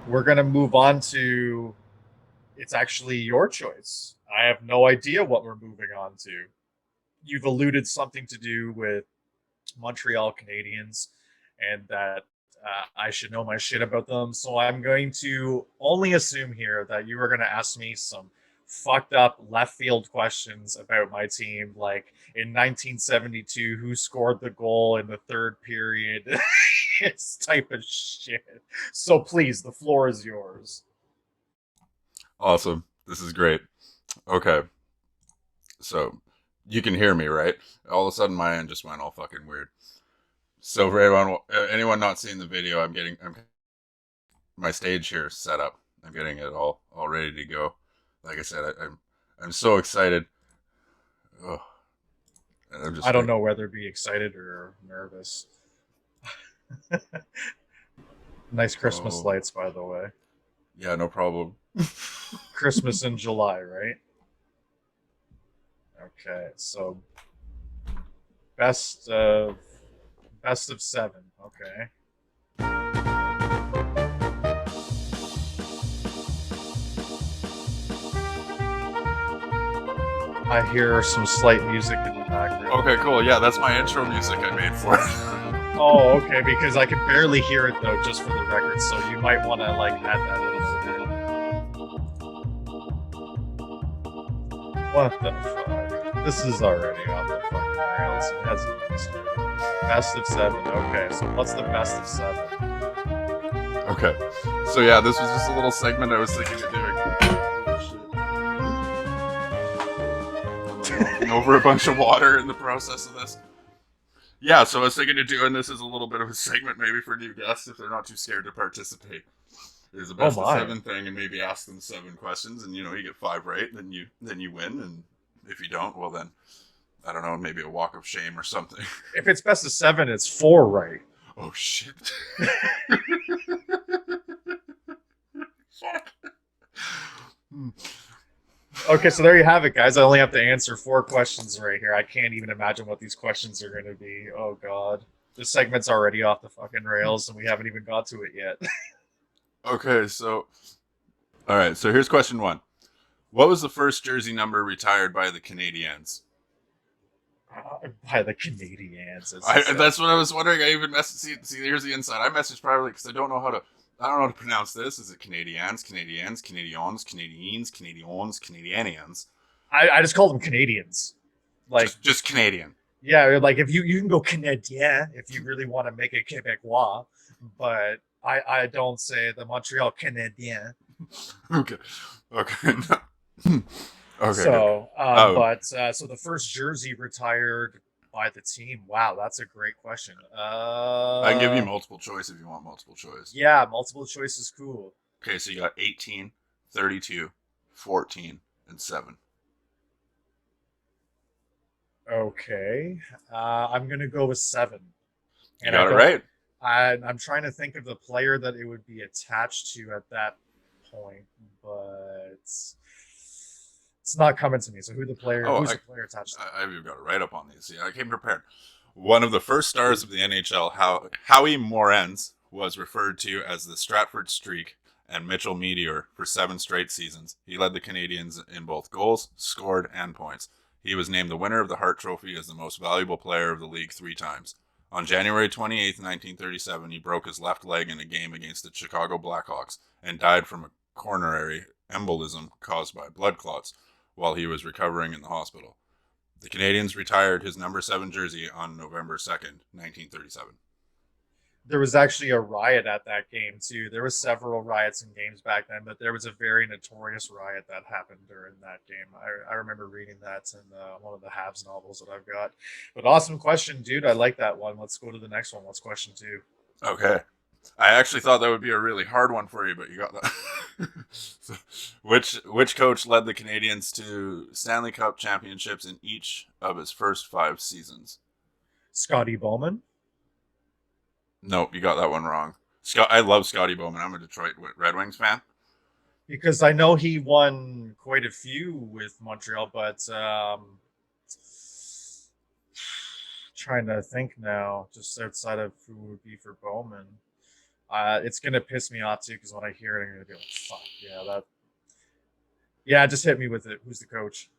we're going to move on to, it's actually your choice. I have no idea what we're moving on to. You've alluded something to do with Montreal Canadiens and that I should know my shit about them. So I'm going to only assume here that you are going to ask me some fucked up left field questions about my team, like in 1972, who scored the goal in the third period. It's type of shit. So please, the floor is yours. Awesome. This is great. Okay. So you can hear me, right? All of a sudden my end just went all fucking weird. So for anyone not seeing the video, I'm my stage here set up. I'm getting it all ready to go. Like I said, I'm so excited. Oh, and I'm I just don't like, know whether to be excited or nervous. Nice Christmas oh lights, by the way. yeah, no problem. Christmas in July, right? Okay, so best of best of seven. Okay. I hear some slight music in the background. Okay, cool. Yeah, that's my intro music I made for it. Oh, okay, because I can barely hear it though, just for the record. So you might want to like add that in later. What the fuck? This is already off the fucking rails. It hasn't even started. Best of seven. Okay, so what's the best of seven? Okay. So yeah, this was just a little segment I was thinking of doing. Knocking over a bunch of water in the process of this. Yeah, so I was thinking of doing this as a little bit of a segment maybe for new guests if they're not too scared to participate. There's a Oh best of my. seven thing and maybe ask them seven questions and you get five right, then you win, and if you don't, well then I don't know, maybe a walk of shame or something. If it's best of seven, it's four right. Oh shit. Okay, so there you have it, guys. I only have to answer four questions right here. I can't even imagine what these questions are going to be. Oh, God. This segment's already off the fucking rails, and we haven't even got to it yet. Okay, so all right, so here's question one. What was the first jersey number retired by the Canadiens? By the Canadians. That's what I was wondering. I even messaged. See, here's the inside. I messaged privately because I don't know how to pronounce this. Is it Canadiens, Canadiens, Canadiens, Canadiens, Canadiens, Canadiens? I just call them Canadians. Like, Just Canadian. yeah, like if you can go Canadien if you really want to make it Quebecois, but I don't say the Montreal Canadien. Okay. Okay. Okay. Good. So, Oh, so the first jersey retired by the team. Wow, that's a great question. I can give you multiple choice if you want multiple choice. Yeah, multiple choice is cool. Okay, so you got 18, 32, 14, and 7. Okay, I'm gonna go with seven, You and I got it don't. right. I'm trying to think of the player that it would be attached to at that point, but it's not coming to me. So Oh, who's the player attached to? I've got it right up on these. See, I came prepared. One of the first stars of the NHL, Howie Morenz, was referred to as the Stratford Streak and Mitchell Meteor for 7 straight seasons. He led the Canadiens in both goals, scored, and points. He was named the winner of the Hart Trophy as the most valuable player of the league 3 times. On January 28, 1937, he broke his left leg in a game against the Chicago Blackhawks and died from a coronary embolism caused by blood clots while he was recovering in the hospital. The Canadiens retired his number 7 jersey on November 2nd, 1937. There was actually a riot at that game too. There was several riots in games back then, but there was a very notorious riot that happened during that game. I remember reading that in one of the Habs novels that I've got. But awesome question, dude. I like that one. Let's go to the next one. What's question two? Okay. I actually thought that would be a really hard one for you, but you got that. So, which coach led the Canadiens to Stanley Cup championships in each of his first 5 seasons? Scotty Bowman. Nope, you got that one wrong. I love Scotty Bowman. I'm a Detroit Red Wings fan. Because I know he won quite a few with Montreal, but trying to think now, just outside of who would be for Bowman. It's gonna piss me off too because when I hear it, I'm gonna be like, "Fuck yeah, that." Yeah, just hit me with it. Who's the coach?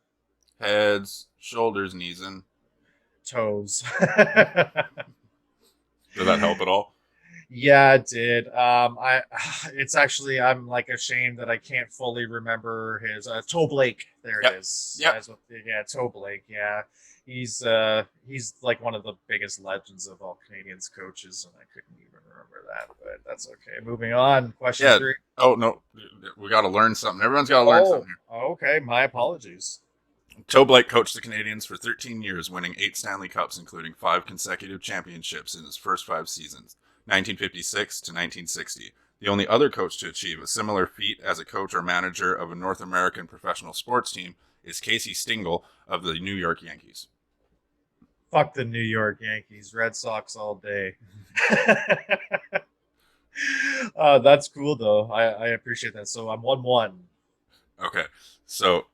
Heads, shoulders, knees, and Toes. does that help at all? Yeah, it did. It's actually I'm like ashamed that I can't fully remember his Toe Blake. There it Yep. is. Yep. Yeah, Toe Blake. Yeah, he's like one of the biggest legends of all Canadians coaches, and I couldn't even remember that. But that's okay. Moving on. Question Yeah. three. Oh no, we got to learn something. Everyone's got to learn Oh, something here. okay. My apologies. Toe Blake coached the Canadians for 13 years, winning 8 Stanley Cups, including 5 consecutive championships in his first 5 seasons, 1956 to 1960. The only other coach to achieve a similar feat as a coach or manager of a North American professional sports team is Casey Stengel of the New York Yankees. Fuck the New York Yankees. Red Sox all day. That's cool though. I appreciate that. So I'm 1-1. Okay, so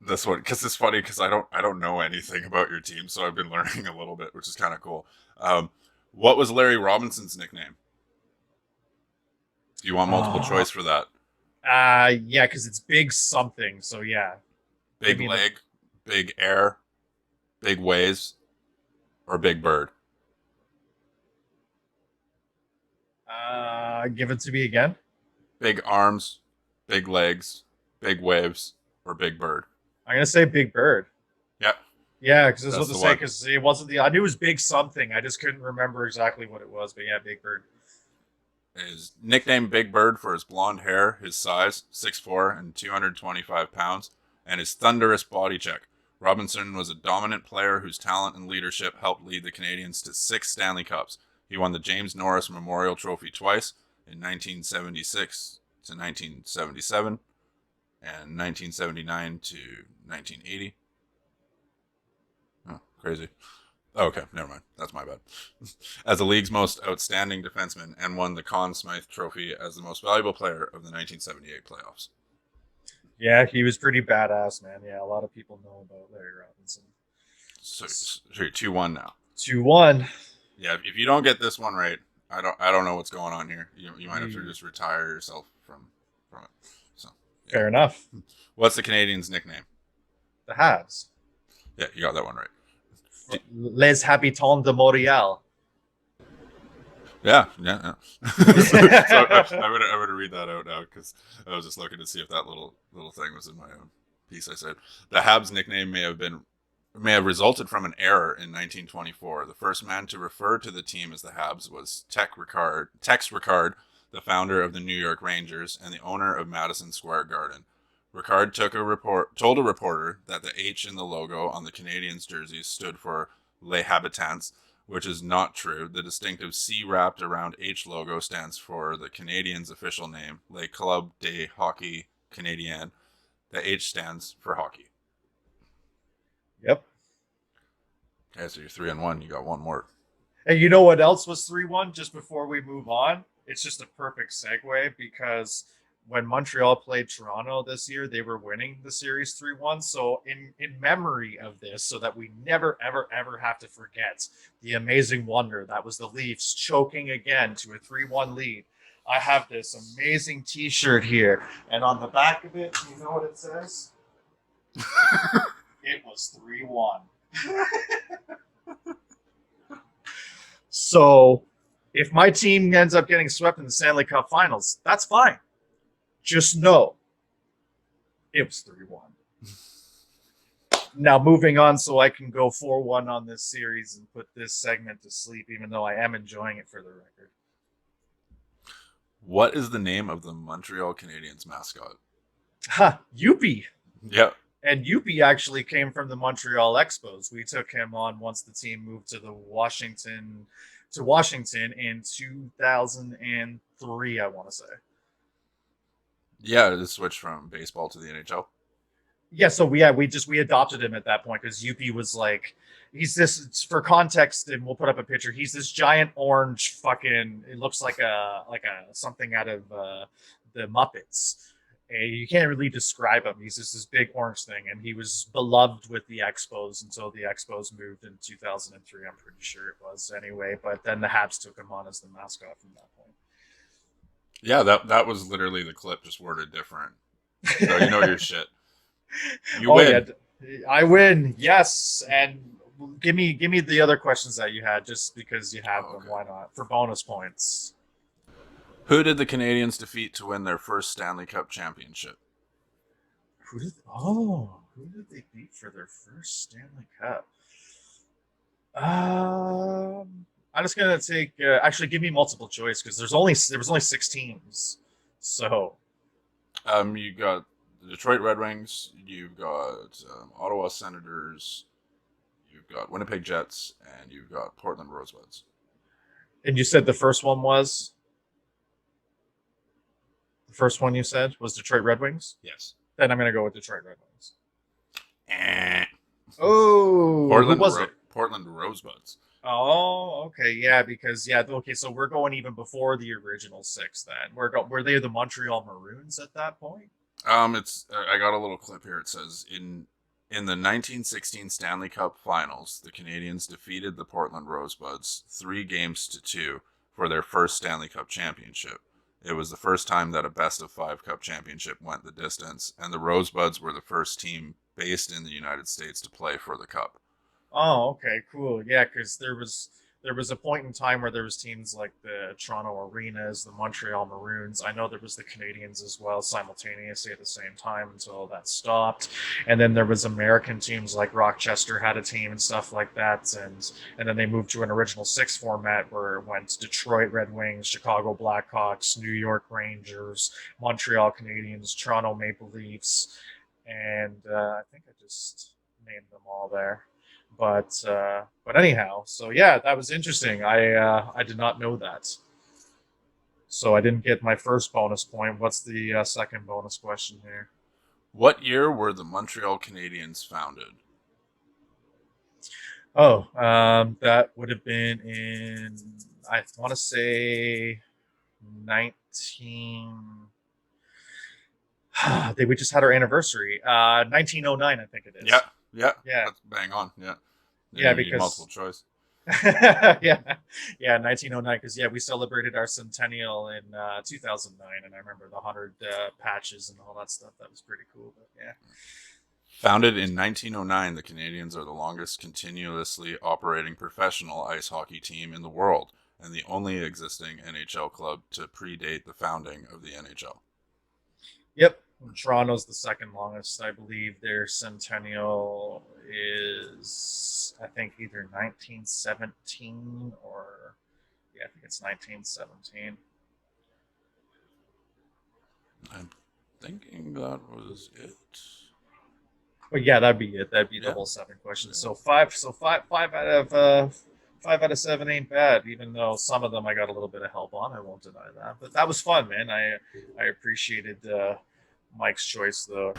this one, because it's funny because I don't know anything about your team, so I've been learning a little bit, which is kind of cool. What was Larry Robinson's nickname? Do you want multiple Oh, choice for that? yeah, because it's big something. So yeah, give Big me the leg, big air, big waves, or big bird? give it to me again. Big arms, big legs, big waves, or big bird? I'm gonna say Big Bird. Yeah, Yeah, because I was that's about the to say one. because it wasn't the. I knew it was big something. I just couldn't remember exactly what it was. But yeah, Big Bird. His nickname Big Bird for his blonde hair, his size, 6'4" and 225 pounds, and his thunderous body check. Robinson was a dominant player whose talent and leadership helped lead the Canadians to 6 Stanley Cups. He won the James Norris Memorial Trophy twice in 1976 to 1977 and 1979 to 1980. Oh, crazy. Oh, okay, never mind. That's my bad. As the league's most outstanding defenseman and won the Conn Smythe Trophy as the most valuable player of the 1978 playoffs. Yeah, he was pretty badass, man. Yeah, a lot of people know about Larry Robinson. So you're 2-1 now. 2-1. Yeah, if you don't get this one right, I don't know what's going on here. You might have to just retire yourself from it. So yeah. Fair enough. What's the Canadians' nickname? The Habs. Yeah, you got that one right. Les Habitants de Montréal. Yeah. So I would read that out now because I was just looking to see if that little thing was in my own piece. I said the Habs nickname may have resulted from an error in 1924. The first man to refer to the team as the Habs was Tex Ricard, the founder of the New York Rangers and the owner of Madison Square Garden. Ricard told a reporter that the H in the logo on the Canadiens' jerseys stood for Les Habitants, which is not true. The distinctive C wrapped around H logo stands for the Canadiens' official name, Les Club de Hockey Canadien. The H stands for hockey. Yep. Okay, so you're 3-1. You got one more. And you know what else was 3-1 just before we move on? It's just a perfect segue because when Montreal played Toronto this year, they were winning the series 3-1. So in memory of this, so that we never ever ever have to forget the amazing wonder that was the Leafs choking again to a 3-1 lead. I have this amazing t-shirt here, and on the back of it, you know what it says? It was 3-1. So if my team ends up getting swept in the Stanley Cup Finals, that's fine. Just know it was 3-1. Now moving on so I can go 4-1 on this series and put this segment to sleep, even though I am enjoying it for the record. What is the name of the Montreal Canadiens mascot? Ha, Youppi. Yep. And Youppi actually came from the Montreal Expos. We took him on once the team moved to Washington in 2003, I want to say. Yeah, it switched from baseball to the NHL. Yeah, so we adopted him at that point because Youppi was like, he's this, for context, and we'll put up a picture. He's this giant orange fucking. It looks like a something out of the Muppets. And you can't really describe him. He's just this big orange thing, and he was beloved with the Expos until the Expos moved in 2003. I'm pretty sure it was anyway. But then the Habs took him on as the mascot from that point. Yeah, that was literally the clip, just worded different. So you know your shit. You Oh yeah, win. I win. Yes, and give me the other questions that you had, just because you had Oh, them. okay. Why not for bonus points? Who did the Canadians defeat to win their first Stanley Cup championship? Who did they beat for their first Stanley Cup? I'm just gonna take. Actually, give me multiple choice because there was only 6 teams. So, You got the Detroit Red Wings, you've got Ottawa Senators, you've got Winnipeg Jets, and you've got Portland Rosebuds. and you said the first one you said was Detroit Red Wings. Yes. Then I'm gonna go with Detroit Red Wings. Eh. Oh, who was it? Portland Rosebuds. Oh, okay, yeah, because okay, so we're going even before the original six. Then were they the Montreal Maroons at that point? It's I got a little clip here. It says in the 1916 Stanley Cup Finals, the Canadians defeated the Portland Rosebuds 3-2 for their first Stanley Cup championship. It was the first time that a best-of-5 cup championship went the distance, and the Rosebuds were the first team based in the United States to play for the cup. Oh, okay, cool. Yeah, because there was a point in time where there was teams like the Toronto Arenas, the Montreal Maroons. I know there was the Canadians as well simultaneously at the same time until that stopped. And then there was American teams like Rochester had a team and stuff like that. And then they moved to an original six format where it went Detroit Red Wings, Chicago Blackhawks, New York Rangers, Montreal Canadiens, Toronto Maple Leafs, and I think I just named them all there. But anyhow, so yeah, that was interesting. I did not know that, so I didn't get my first bonus point. What's the second bonus question here? What year were the Montreal Canadiens founded? Oh, that would have been in, I want to say 19. We just had our anniversary. 1909, I think it Yeah, is. yeah, Yeah, that's bang on. Yeah, yeah, you need multiple because choice. yeah, 1909. Because we celebrated our centennial in 2009, and I remember the 100 patches and all that stuff. That was pretty cool. But yeah. Founded in 1909, the Canadiens are the longest continuously operating professional ice hockey team in the world and the only existing NHL club to predate the founding of the NHL. Yep. Toronto's the second longest. I believe their centennial is, I think, either 1917 or, yeah, I think it's 1917. I'm thinking that was it. But yeah, that'd be it. That'd be the Yeah. whole seven questions. Yeah. So five out of 5 out of 7 ain't bad. Even though some of them I got a little bit of help on, I won't deny that. But that was fun, man. I appreciated Mike's choice though.